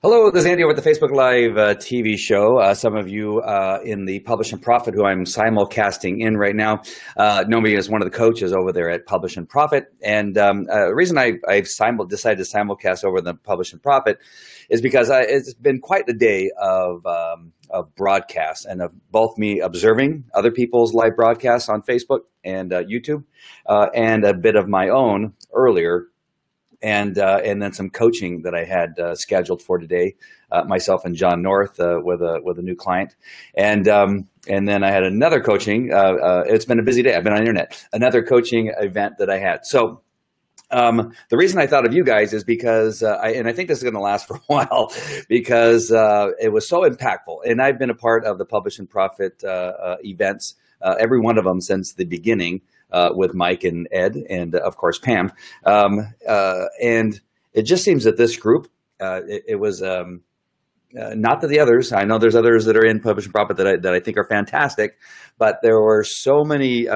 Hello, this is Andy over at the Facebook Live TV show. Some of you in the Publish and Profit, who I'm simulcasting in right now, know me as one of the coaches over there at Publish and Profit. And the reason I've decided to simulcast over the Publish and Profit is because it's been quite a day of broadcasts and of both me observing other people's live broadcasts on Facebook and YouTube, and a bit of my own earlier. And then some coaching that I had scheduled for today, myself and John North with a new client, and then I had another coaching. It's been a busy day. I've been on the internet. Another coaching event that I had. So the reason I thought of you guys is because I think this is going to last for a while because it was so impactful. And I've been a part of the Publish and Profit events, every one of them since the beginning. With Mike and Ed and, of course, Pam. And it just seems that this group, it was not that the others, I know there's others that are in Publish and Profit that I think are fantastic, but there were so many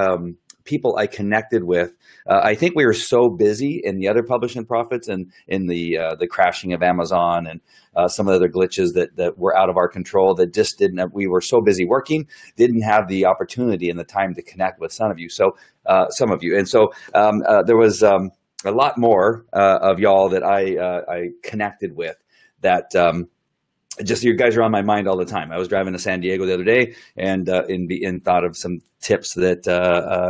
people I connected with. I think we were so busy in the other Publish and Profits and in the crashing of Amazon and some of the other glitches that were out of our control that just didn't, we were so busy working, didn't have the opportunity and the time to connect with some of you. So And so there was a lot more of y'all that I connected with that just you guys are on my mind all the time. I was driving to San Diego the other day and thought of some tips that,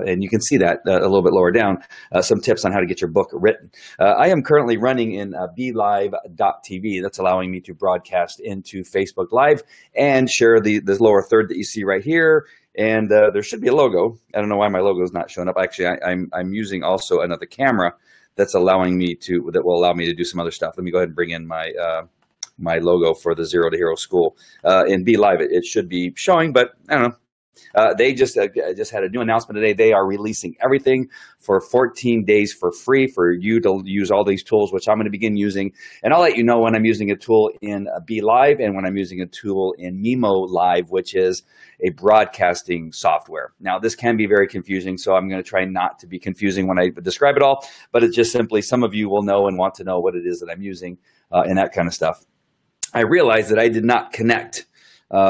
and you can see that a little bit lower down, some tips on how to get your book written. I am currently running in BeLive.tv. That's allowing me to broadcast into Facebook Live and share this lower third that you see right here. And there should be a logo. I don't know why my logo is not showing up. Actually, I'm using also another camera that's allowing me that will allow me to do some other stuff. Let me go ahead and bring in my logo for the Zero to Hero School. In BeLive, it should be showing, but I don't know. They just had a new announcement today. They are releasing everything for 14 days for free for you to use all these tools, which I'm going to begin using. And I'll let you know when I'm using a tool in BeLive and when I'm using a tool in Mimo Live, which is a broadcasting software. Now, this can be very confusing, so I'm going to try not to be confusing when I describe it all, but it's just simply some of you will know and want to know what it is that I'm using and that kind of stuff. I realized that I did not connect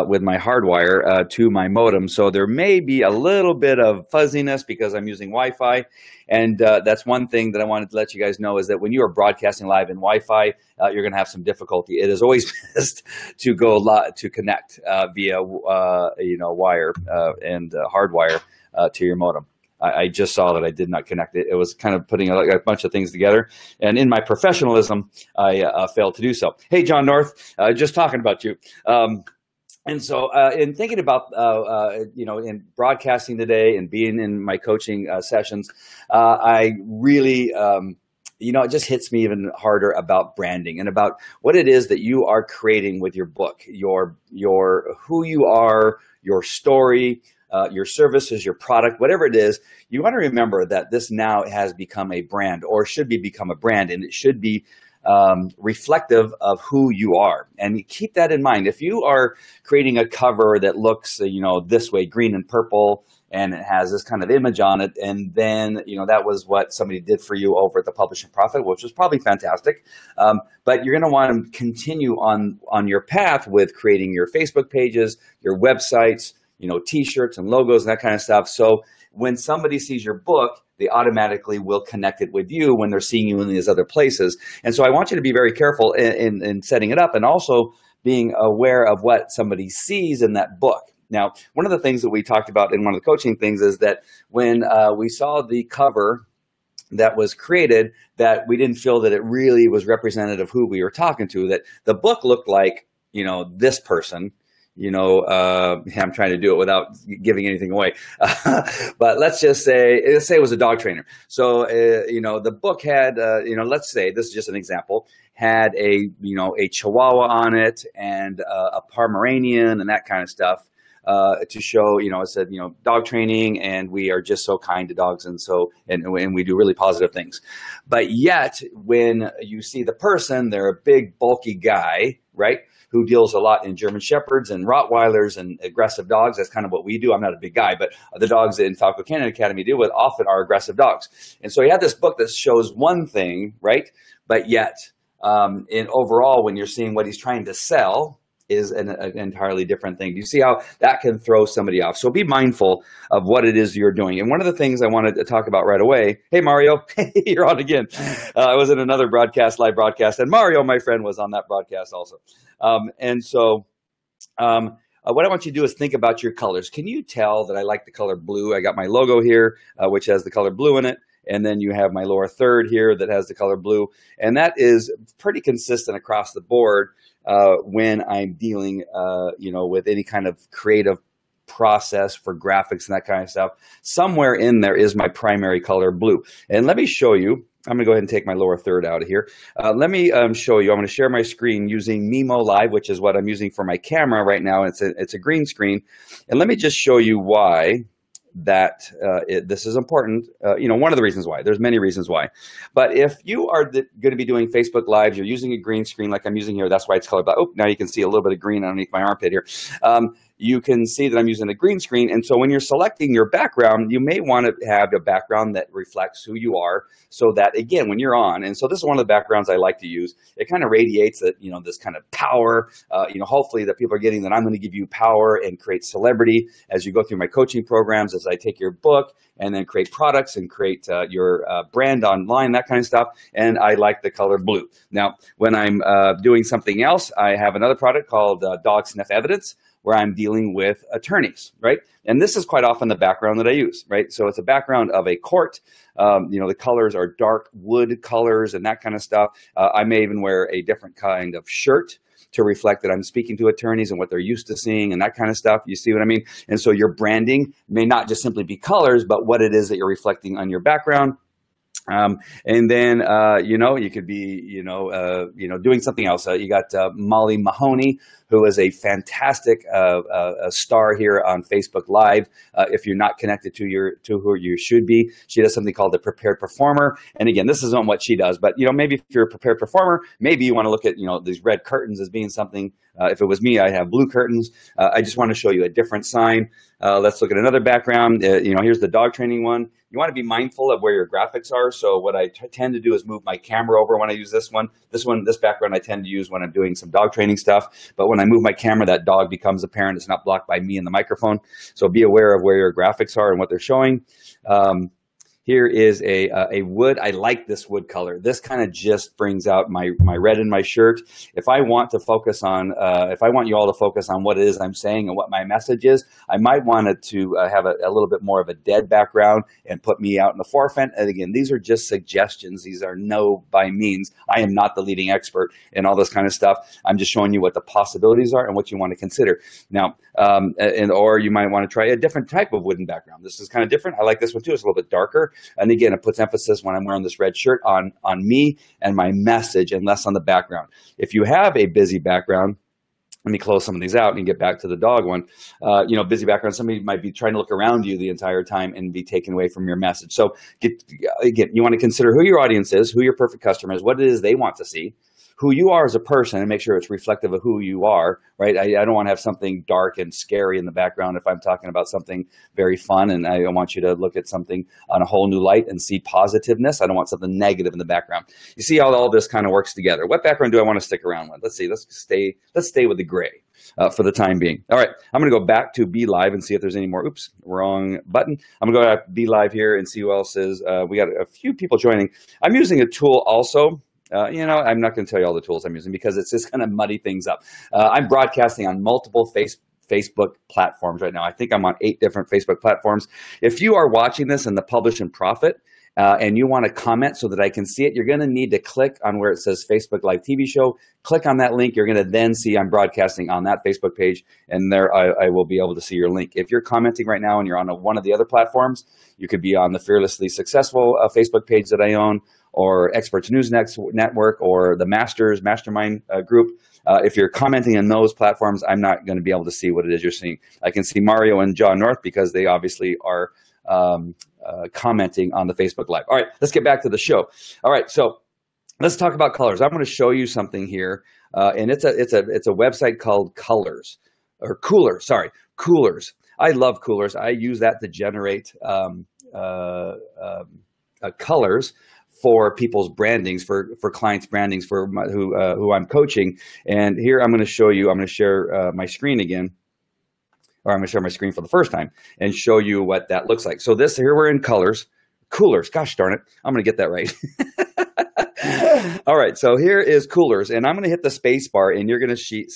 with my hardwire to my modem, so there may be a little bit of fuzziness because I'm using Wi-Fi, and that's one thing that I wanted to let you guys know is that when you are broadcasting live in Wi-Fi, you're going to have some difficulty. It is always best to go to connect via wire and hardwire to your modem. I just saw that I did not connect it. It was kind of putting a bunch of things together. And in my professionalism, I failed to do so. Hey, John North, just talking about you. And so in thinking about, in broadcasting today and being in my coaching sessions, I really, it just hits me even harder about branding and about what it is that you are creating with your book, your who you are, your story, your services, your product, whatever it is. You want to remember that this now has become a brand or should become a brand, and it should be reflective of who you are. And keep that in mind. If you are creating a cover that looks, this way, green and purple, and it has this kind of image on it, and then, that was what somebody did for you over at the Publish and Profit, which was probably fantastic. But you're going to want to continue on your path with creating your Facebook pages, your websites, T-shirts and logos and that kind of stuff. So when somebody sees your book, they automatically will connect it with you when they're seeing you in these other places. And so I want you to be very careful in setting it up and also being aware of what somebody sees in that book. Now, one of the things that we talked about in one of the coaching things is that when we saw the cover that was created, that we didn't feel that it really was representative of who we were talking to, that the book looked like, this person. I'm trying to do it without giving anything away. But let's say it was a dog trainer. So, the book had, let's say, this is just an example, had a Chihuahua on it and a Pomeranian and that kind of stuff. To show, it said, dog training, and we are just so kind to dogs, and we do really positive things. But yet, when you see the person, they're a big, bulky guy, right, who deals a lot in German Shepherds and Rottweilers and aggressive dogs. That's kind of what we do. I'm not a big guy, but the dogs in Falco Canine Academy deal with often are aggressive dogs. And so he had this book that shows one thing, right, but yet in overall, when you're seeing what he's trying to sell, is an entirely different thing. Do you see how that can throw somebody off? So be mindful of what it is you're doing. And one of the things I wanted to talk about right away, hey, Mario, you're on again. I was in another broadcast, live broadcast, and Mario, my friend, was on that broadcast also. What I want you to do is think about your colors. Can you tell that I like the color blue? I got my logo here, which has the color blue in it. And then you have my lower third here that has the color blue. And that is pretty consistent across the board when I'm dealing, with any kind of creative process for graphics and that kind of stuff. Somewhere in there is my primary color blue. And let me show you. I'm going to go ahead and take my lower third out of here. Let me show you. I'm going to share my screen using Mimo Live, which is what I'm using for my camera right now. It's a green screen. And let me just show you why that this is important. One of the reasons why. There's many reasons why. But if you are going to be doing Facebook Lives, you're using a green screen like I'm using here. That's why it's colored black. Oh, now you can see a little bit of green underneath my armpit here. You can see that I'm using a green screen. And so when you're selecting your background, you may want to have a background that reflects who you are so that, again, when you're on, and so this is one of the backgrounds I like to use, it kind of radiates that, this kind of power, hopefully that people are getting that I'm going to give you power and create celebrity as you go through my coaching programs, as I take your book and then create products and create your brand online, that kind of stuff. And I like the color blue. Now, when I'm doing something else, I have another product called Dog Sniff Evidence, where I'm dealing with attorneys, right? And this is quite often the background that I use, right? So it's a background of a court. The colors are dark wood colors and that kind of stuff. I may even wear a different kind of shirt to reflect that I'm speaking to attorneys and what they're used to seeing and that kind of stuff. You see what I mean? And so your branding may not just simply be colors, but what it is that you're reflecting on your background. And then, you could be, doing something else. You got Molly Mahoney, who is a fantastic a star here on Facebook Live. If you're not connected to who you should be, she does something called the Prepared Performer. And again, this isn't what she does, but maybe if you're a prepared performer, maybe you want to look at these red curtains as being something. If it was me, I have blue curtains. I just want to show you a different sign. Let's look at another background. Here's the dog training one. You want to be mindful of where your graphics are. So what I tend to do is move my camera over when I use this one. This background I tend to use when I'm doing some dog training stuff. But when I move my camera, that dog becomes apparent. It's not blocked by me and the microphone. So be aware of where your graphics are and what they're showing. Here is a wood. I like this wood color. This kind of just brings out my red in my shirt. If I want to focus on, if I want you all to focus on what it is I'm saying and what my message is, I might want it to have a little bit more of a dead background and put me out in the forefront. And again, these are just suggestions. These are no by means. I am not the leading expert in all this kind of stuff. I'm just showing you what the possibilities are and what you want to consider. Now, or you might want to try a different type of wooden background. This is kind of different. I like this one too. It's a little bit darker. And again, it puts emphasis when I'm wearing this red shirt on me and my message and less on the background. If you have a busy background, let me close some of these out and get back to the dog one. Busy background, somebody might be trying to look around you the entire time and be taken away from your message. So again, you want to consider who your audience is, who your perfect customer is, what it is they want to see, who you are as a person, and make sure it's reflective of who you are, right? I don't want to have something dark and scary in the background if I'm talking about something very fun, and I want you to look at something on a whole new light and see positiveness. I don't want something negative in the background. You see how all this kind of works together. What background do I want to stick around with? Let's see. Let's stay with the gray for the time being. All right. I'm going to go back to Be Live and see if there's any more. Oops, wrong button. I'm going to go to Be Live here and see who else is. We got a few people joining. I'm using a tool also. I'm not going to tell you all the tools I'm using because it's just going to muddy things up. I'm broadcasting on multiple Facebook platforms right now. I think I'm on 8 different Facebook platforms. If you are watching this in the Publish and Profit and you want to comment so that I can see it, you're going to need to click on where it says Facebook Live TV Show. Click on that link. You're going to then see I'm broadcasting on that Facebook page, and there I will be able to see your link. If you're commenting right now and you're on one of the other platforms, you could be on the Fearlessly Successful Facebook page that I own, or Experts News Network, or the Mastermind group. If you're commenting on those platforms, I'm not going to be able to see what it is you're seeing. I can see Mario and John North because they obviously are commenting on the Facebook Live. All right, let's get back to the show. All right, so let's talk about colors. I'm going to show you something here, and it's a website called Coolers. I love Coolers. I use that to generate colors for people's brandings, for clients' brandings, for who I'm coaching. And here I'm going to show you. I'm going to share my screen again, or I'm going to share my screen for the first time and show you what that looks like. So this here we're in colors, coolers. Gosh darn it, I'm going to get that right. All right, so here is coolers, and I'm going to hit the space bar, and you're going to see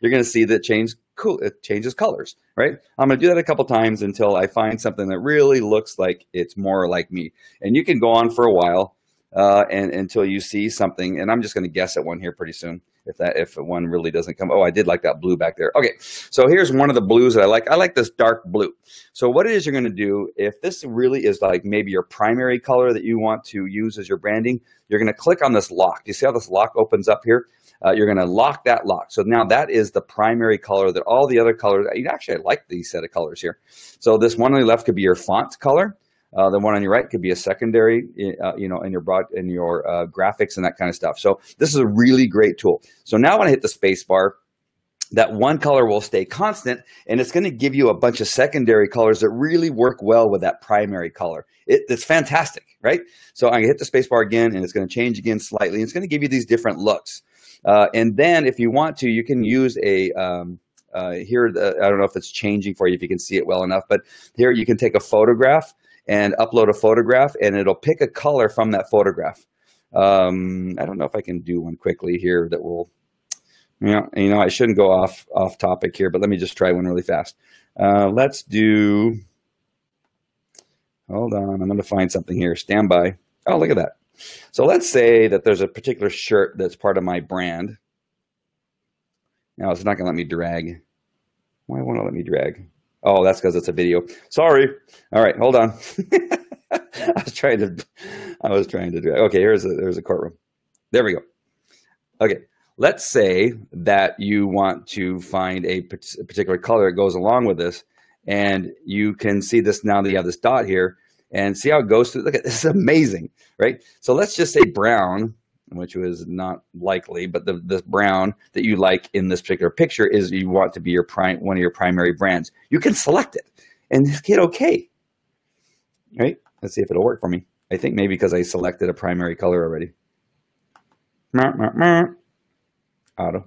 you're going to see that it changes colors, right? I'm going to do that a couple times until I find something that really looks like it's more like me. And you can go on for a while and until you see something, and I'm just going to guess at one here pretty soon. If one really doesn't come. Oh, I did like that blue back there. Okay, so here's one of the blues that I like. I like this dark blue. So what it is you're going to do, if this really is like maybe your primary color that you want to use as your branding, you're going to click on this lock. Do you see how this lock opens up here? You're going to lock that lock. So now that is the primary color that all the other colors, actually I like these set of colors here. So this one on the left could be your font color. The one on your right could be a secondary, in your graphics and that kind of stuff. So this is a really great tool. So now when I hit the space bar, that one color will stay constant, and it's going to give you a bunch of secondary colors that really work well with that primary color. It's fantastic, right? So I'm going to hit the space bar again, and it's going to change again slightly. It's going to give you these different looks. And then if you want to, you can use I don't know if it's changing for you, if you can see it well enough, but here you can take a photograph and upload a photograph, and it'll pick a color from that photograph. I don't know if I can do one quickly here that will, I shouldn't go off topic here, but let me just try one really fast. Let's do, hold on, I'm going to find something here. Stand by. Oh, look at that. So let's say that there's a particular shirt that's part of my brand. Now it's not going to let me drag. Why won't it let me drag? Oh, that's because it's a video. Sorry. All right, hold on. I was trying to drag. Okay, there's a courtroom. There we go. Okay, let's say that you want to find a particular color that goes along with this, and you can see this now that you have this dot here, and see how it goes through. Look at this, is amazing, right? So let's just say brown, which was not likely, but the brown that you like in this particular picture is you want to be one of your primary brands. You can select it and hit OK. Right? Let's see if it'll work for me. I think maybe because I selected a primary color already. Auto.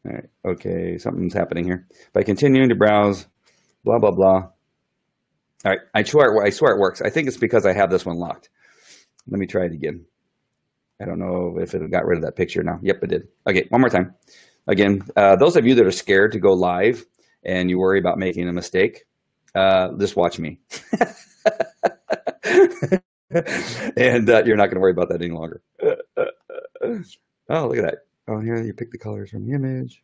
All right. Okay, something's happening here. By continuing to browse, blah, blah, blah. All right, I swear it works. I think it's because I have this one locked. Let me try it again. I don't know if it got rid of that picture now. Yep, it did. Okay, one more time. Again, those of you that are scared to go live and you worry about making a mistake, just watch me. And you're not going to worry about that any longer. Oh, look at that. Oh, here you pick the colors from the image.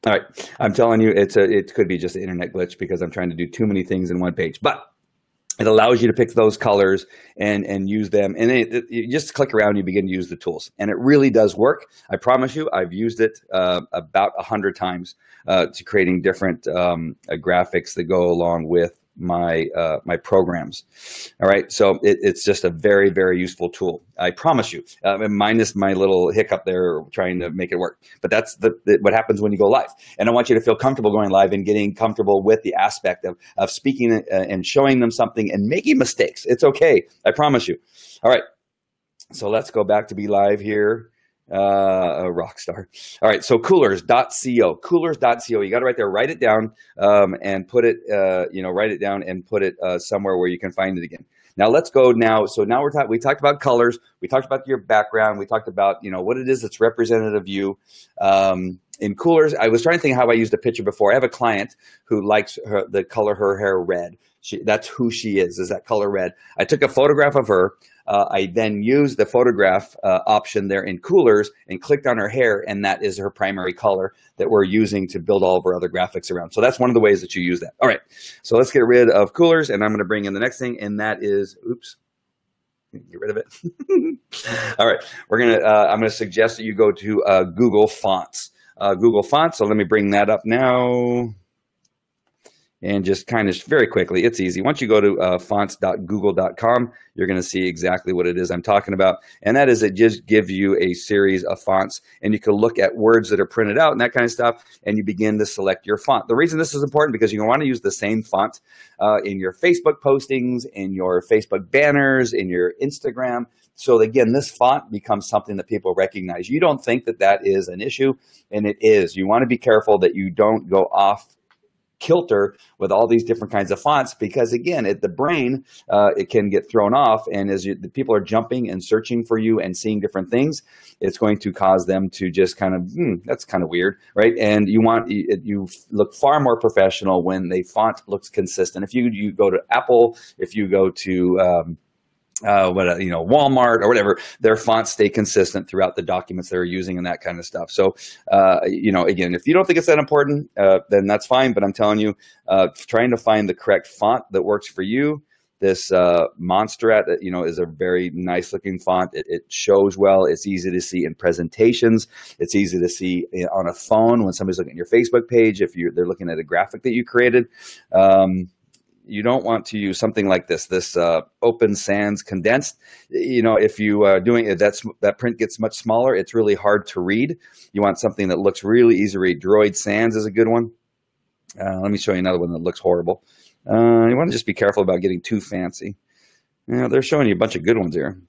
All right, I'm telling you, it could be just an internet glitch because I'm trying to do too many things in one page. But it allows you to pick those colors and use them. And you just click around, you begin to use the tools. And it really does work. I promise you, I've used it about 100 times to creating different graphics that go along with my programs. All right, so it's just a very, very useful tool. I promise you, minus my little hiccup there trying to make it work. But that's what happens when you go live. And I want you to feel comfortable going live and getting comfortable with the aspect of speaking and showing them something and making mistakes. It's okay, I promise you. All right, so let's go back to be live here. A rock star. All right, so coolers.co, coolers.co. You got to write it down and put it, write it down and put it somewhere where you can find it again. Now let's go now. So now we talked about colors. We talked about your background. We talked about, what it is that's representative of you. In coolers, I was trying to think how I used a picture before. I have a client who likes the color her hair red. That's who she is that color red. I took a photograph of her. I then used the photograph option there in coolers and clicked on her hair, and that is her primary color that we're using to build all of our other graphics around. So that's one of the ways that you use that. All right, so let's get rid of coolers, and I'm going to bring in the next thing, and that is, oops, get rid of it. All right, I'm going to suggest that you go to Google Fonts. Google Fonts, so let me bring that up now. And just kind of very quickly, it's easy. Once you go to fonts.google.com, you're going to see exactly what it is I'm talking about. And that is, it just gives you a series of fonts, and you can look at words that are printed out and that kind of stuff, and you begin to select your font. The reason this is important, because you want to use the same font in your Facebook postings, in your Facebook banners, in your Instagram. So again, this font becomes something that people recognize. You don't think that that is an issue, and it is. You want to be careful that you don't go off kilter with all these different kinds of fonts, because again, the brain, it can get thrown off, and as the people are jumping and searching for you and seeing different things, it's going to cause them to just kind of, that's kind of weird, right? And you look far more professional when the font looks consistent. If you go to Apple, if you go to Walmart or whatever, their fonts stay consistent throughout the documents they're using and that kind of stuff. So, again, if you don't think it's that important, then that's fine. But I'm telling you, trying to find the correct font that works for you. This Monstrat, is a very nice looking font. It shows well. It's easy to see in presentations. It's easy to see on a phone when somebody's looking at your Facebook page, if they're looking at a graphic that you created. You don't want to use something like this Open Sans condensed. If you are doing it, that print gets much smaller. It's really hard to read. You want something that looks really easy to read. Droid Sans is a good one. Let me show you another one that looks horrible. You want to just be careful about getting too fancy. They're showing you a bunch of good ones here.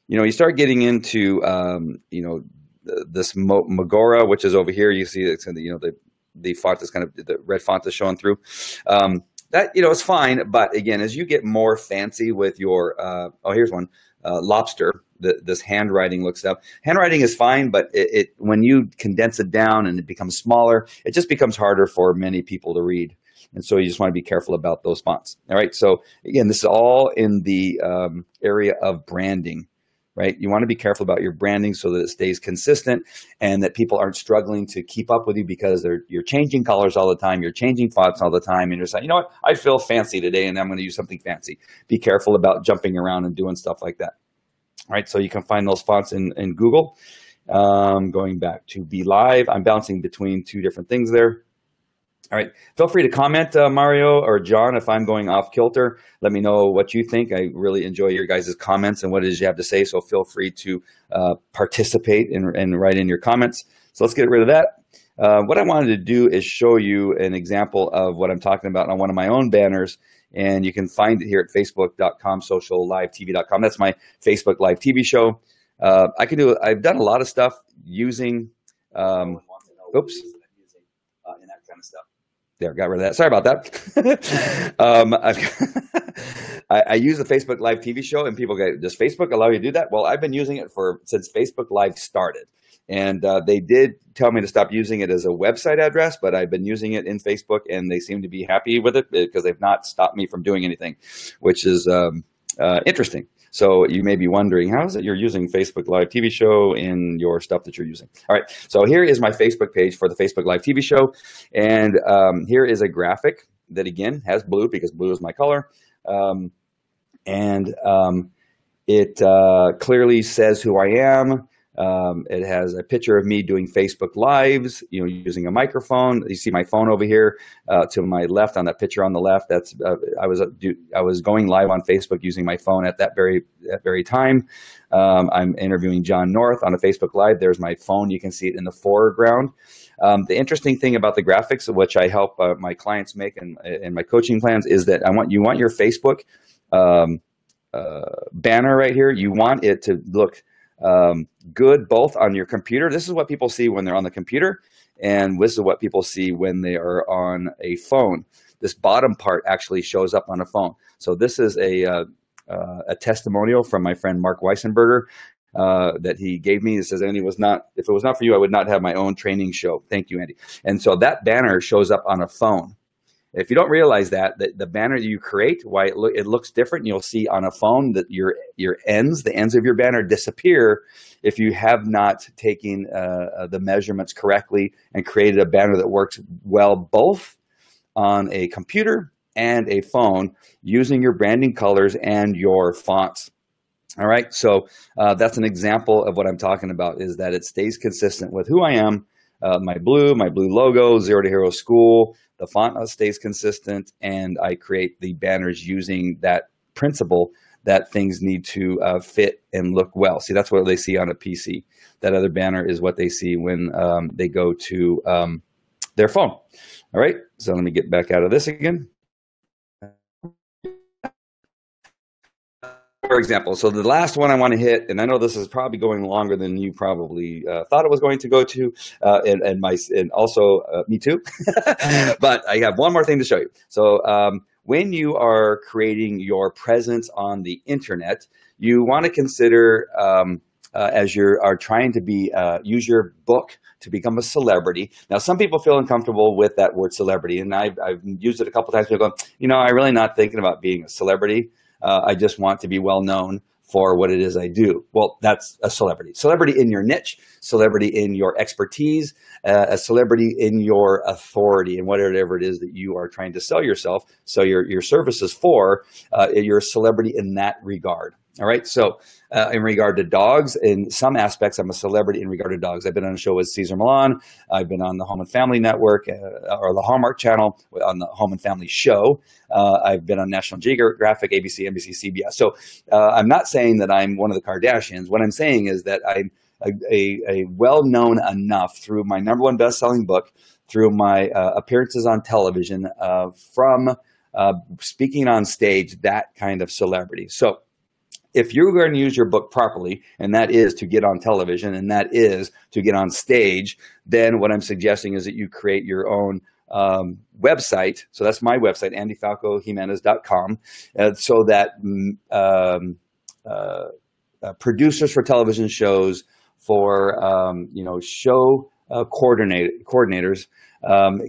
You start getting into, this Magora, which is over here. You see it's in the font is kind of, the red font is showing through. That, it's fine. But again, as you get more fancy with your, here's one, Lobster, this handwriting looks up. Handwriting is fine, but when you condense it down and it becomes smaller, it just becomes harder for many people to read. And so you just want to be careful about those fonts. All right. So again, this is all in the area of branding. Right? You want to be careful about your branding so that it stays consistent and that people aren't struggling to keep up with you, because you're changing colors all the time, you're changing fonts all the time, and you're saying, you know what, I feel fancy today and I'm going to use something fancy. Be careful about jumping around and doing stuff like that. All right, so you can find those fonts in Google. Going back to Be Live, I'm bouncing between two different things there. All right, feel free to comment, Mario or John, if I'm going off kilter. Let me know what you think. I really enjoy your guys' comments and what it is you have to say, so feel free to participate and write in your comments. So let's get rid of that. What I wanted to do is show you an example of what I'm talking about on one of my own banners, and you can find it here at facebook.com, sociallivetv.com. That's my Facebook Live TV show. I've done a lot of stuff using, oops. And that kind of stuff. There, got rid of that. Sorry about that. I use the Facebook Live TV show, and people go, does Facebook allow you to do that? Well, I've been using it since Facebook Live started. And they did tell me to stop using it as a website address, but I've been using it in Facebook, and they seem to be happy with it because they've not stopped me from doing anything, which is interesting. So you may be wondering, how is it you're using Facebook Live TV show in your stuff that you're using? All right, so here is my Facebook page for the Facebook Live TV show. And here is a graphic that, again, has blue because blue is my color. It clearly says who I am. It has a picture of me doing Facebook Lives, using a microphone. You see my phone over here to my left on that picture on the left. That's I was going live on Facebook using my phone at that very time. I'm interviewing John North on a Facebook Live. There's my phone. You can see it in the foreground. The interesting thing about the graphics, which I help my clients make in my coaching plans, is that you want your Facebook banner right here. You want it to look good both on your computer. This is what people see when they're on the computer, and this is what people see when they are on a phone. This bottom part actually shows up on a phone. So this is a testimonial from my friend Mark Weissenberger that he gave me. It says, Andy, if it was not for you, I would not have my own training show. Thank you, Andy. And so that banner shows up on a phone. If you don't realize that the banner that you create, why it looks different, you'll see on a phone that the ends of your banner disappear if you have not taken the measurements correctly and created a banner that works well both on a computer and a phone using your branding colors and your fonts. All right, so that's an example of what I'm talking about, is that it stays consistent with who I am, my blue logo, Zero to Hero School. The font stays consistent, and I create the banners using that principle that things need to fit and look well. See, that's what they see on a PC. That other banner is what they see when they go to their phone. All right, so let me get back out of this again. For example, so the last one I want to hit, and I know this is probably going longer than you probably thought it was going to go to, and also me too. But I have one more thing to show you. So when you are creating your presence on the internet, you want to consider as you are trying to use your book to become a celebrity. Now, some people feel uncomfortable with that word celebrity, and I've used it a couple times. People go, I'm really not thinking about being a celebrity. I just want to be well known for what it is I do. Well, that's a celebrity. Celebrity in your niche, celebrity in your expertise, a celebrity in your authority, and whatever it is that you are trying to sell yourself, sell your services for, you're a celebrity in that regard. All right. So in regard to dogs, in some aspects, I'm a celebrity in regard to dogs. I've been on a show with Cesar Millan. I've been on the Home and Family Network or the Hallmark Channel on the Home and Family Show. I've been on National Geographic, ABC, NBC, CBS. So I'm not saying that I'm one of the Kardashians. What I'm saying is that I'm a well-known enough through my #1 best-selling book, through my appearances on television, from speaking on stage, that kind of celebrity. So if you're going to use your book properly, and that is to get on television, and that is to get on stage, then what I'm suggesting is that you create your own website. So that's my website, andyfalcojimenez.com, so that producers for television shows, for show coordinators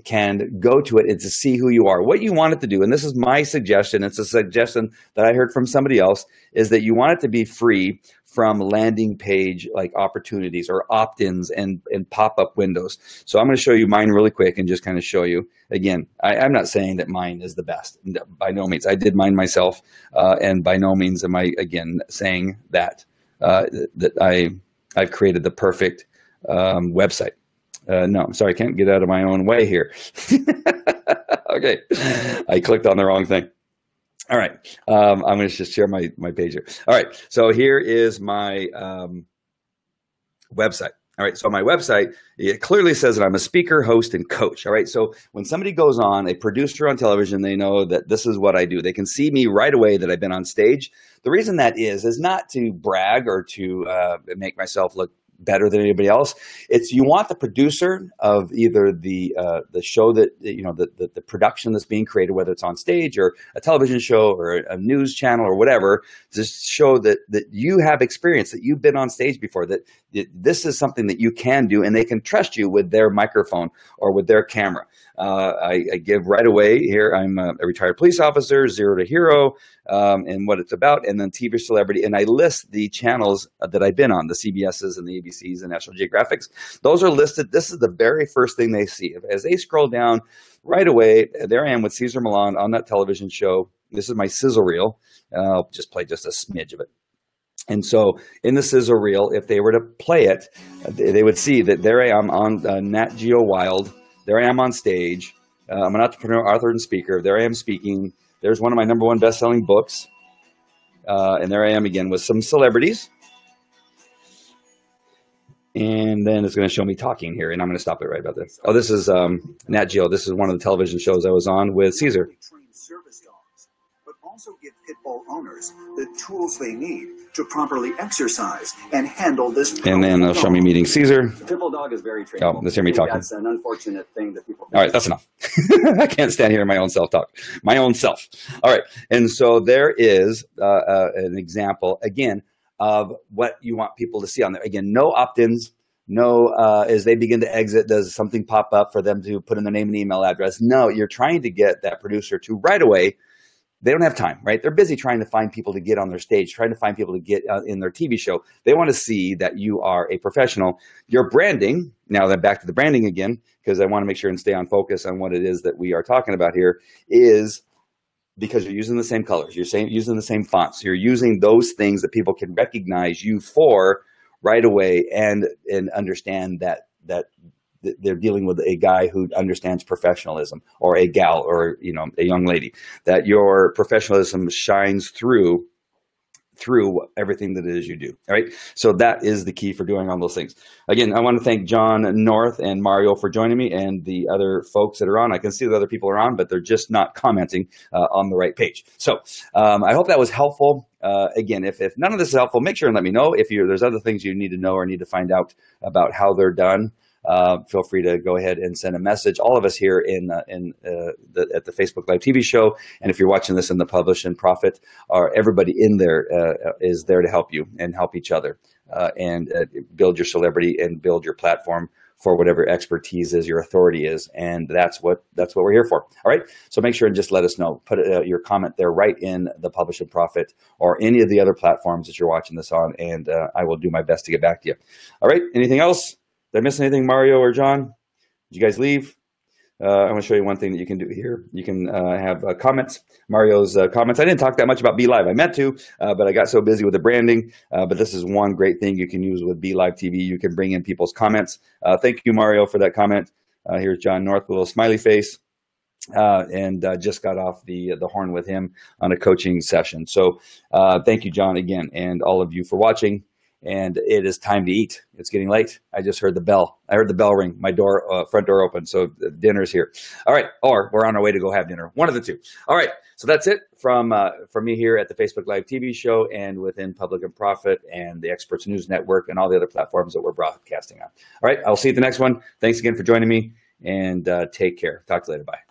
can go to it and to see who you are, what you want it to do. And this is my suggestion. It's a suggestion that I heard from somebody else, is that you want it to be free from landing page like opportunities or opt-ins and pop-up windows. So I'm going to show you mine really quick and just kind of show you. Again, I'm not saying that mine is the best. By no means. I did mine myself, and by no means am I, again, saying that I've created the perfect website. No, I'm sorry, I can't get out of my own way here. Okay, I clicked on the wrong thing. All right, I'm going to just share my page here. All right, so here is my website. All right, so my website, it clearly says that I'm a speaker, host, and coach. All right, so when somebody goes on, a producer on television, they know that this is what I do. They can see me right away that I've been on stage. The reason that is not to brag or to make myself look better than anybody else. It's you want the producer of either the show that, the production that's being created, whether it's on stage or a television show or a news channel or whatever, to show that you have experience, that you've been on stage before, that this is something that you can do, and they can trust you with their microphone or with their camera. I give right away here, I'm a retired police officer, Zero to Hero, and what it's about, and then TV celebrity. And I list the channels that I've been on, the CBSs and the ABCs and National Geographics. Those are listed. This is the very first thing they see. As they scroll down right away, there I am with Cesar Millan on that television show. This is my sizzle reel. I'll just play just a smidge of it. And so in the sizzle reel, if they were to play it, they would see that there I am on Nat Geo Wild. There I am on stage. I'm an entrepreneur, author, and speaker. There I am speaking. There's one of my #1 best-selling books. And there I am again with some celebrities. And then it's going to show me talking here, and I'm going to stop it right about this. Oh, this is Nat Geo. This is one of the television shows I was on with Caesar. Also give pit bull owners the tools they need to properly exercise and handle this. And then they'll show me meeting Caesar. The pit bull dog is very trainable. Oh, let's hear me talking. That's an unfortunate thing that people. All right, that's enough. I can't stand hearing my own self-talk. My own self. All right, and so there is an example again of what you want people to see on there. Again, no opt-ins. No, as they begin to exit, does something pop up for them to put in their name and email address? No, you're trying to get that producer to right away. They don't have time, right? They're busy trying to find people to get on their stage, trying to find people to get in their TV show. They want to see that you are a professional. Your branding, now then back to the branding again, because I want to make sure and stay on focus on what it is that we are talking about here, is because you're using the same colors, you're using the same fonts, you're using those things that people can recognize you for right away and understand that they're dealing with a guy who understands professionalism, or a gal, or a young lady, that your professionalism shines through everything that it is you do. All right. So that is the key for doing all those things. Again, I want to thank John North and Mario for joining me, and the other folks that are on. I can see that other people are on, but they're just not commenting on the right page. So I hope that was helpful. Again, if none of this is helpful, make sure and let me know. If there's other things you need to know or need to find out about how they're done, feel free to go ahead and send a message. All of us here at the Facebook Live TV show, and if you're watching this in the Publish and Profit, everybody in there is there to help you and help each other, and build your celebrity and build your platform for whatever expertise is, your authority is, and that's what we're here for. All right, so make sure and just let us know. Put your comment there right in the Publish and Profit or any of the other platforms that you're watching this on, and I will do my best to get back to you. All right, anything else? Did I miss anything, Mario or John? Did you guys leave? I want to show you one thing that you can do here. You can have comments, Mario's comments. I didn't talk that much about Be Live. I meant to, but I got so busy with the branding. But this is one great thing you can use with Be Live TV. You can bring in people's comments. Thank you, Mario, for that comment. Here's John North with a little smiley face. And just got off the horn with him on a coaching session. So thank you, John, again, and all of you for watching. And it is time to eat. It's getting late. I just heard the bell. I heard the bell ring. My front door open. So dinner's here. All right. Or we're on our way to go have dinner. One of the two. All right. So that's it from me here at the Facebook Live TV show and within Public and Profit and the Experts News Network and all the other platforms that we're broadcasting on. All right. I'll see you at the next one. Thanks again for joining me, and take care. Talk to you later. Bye.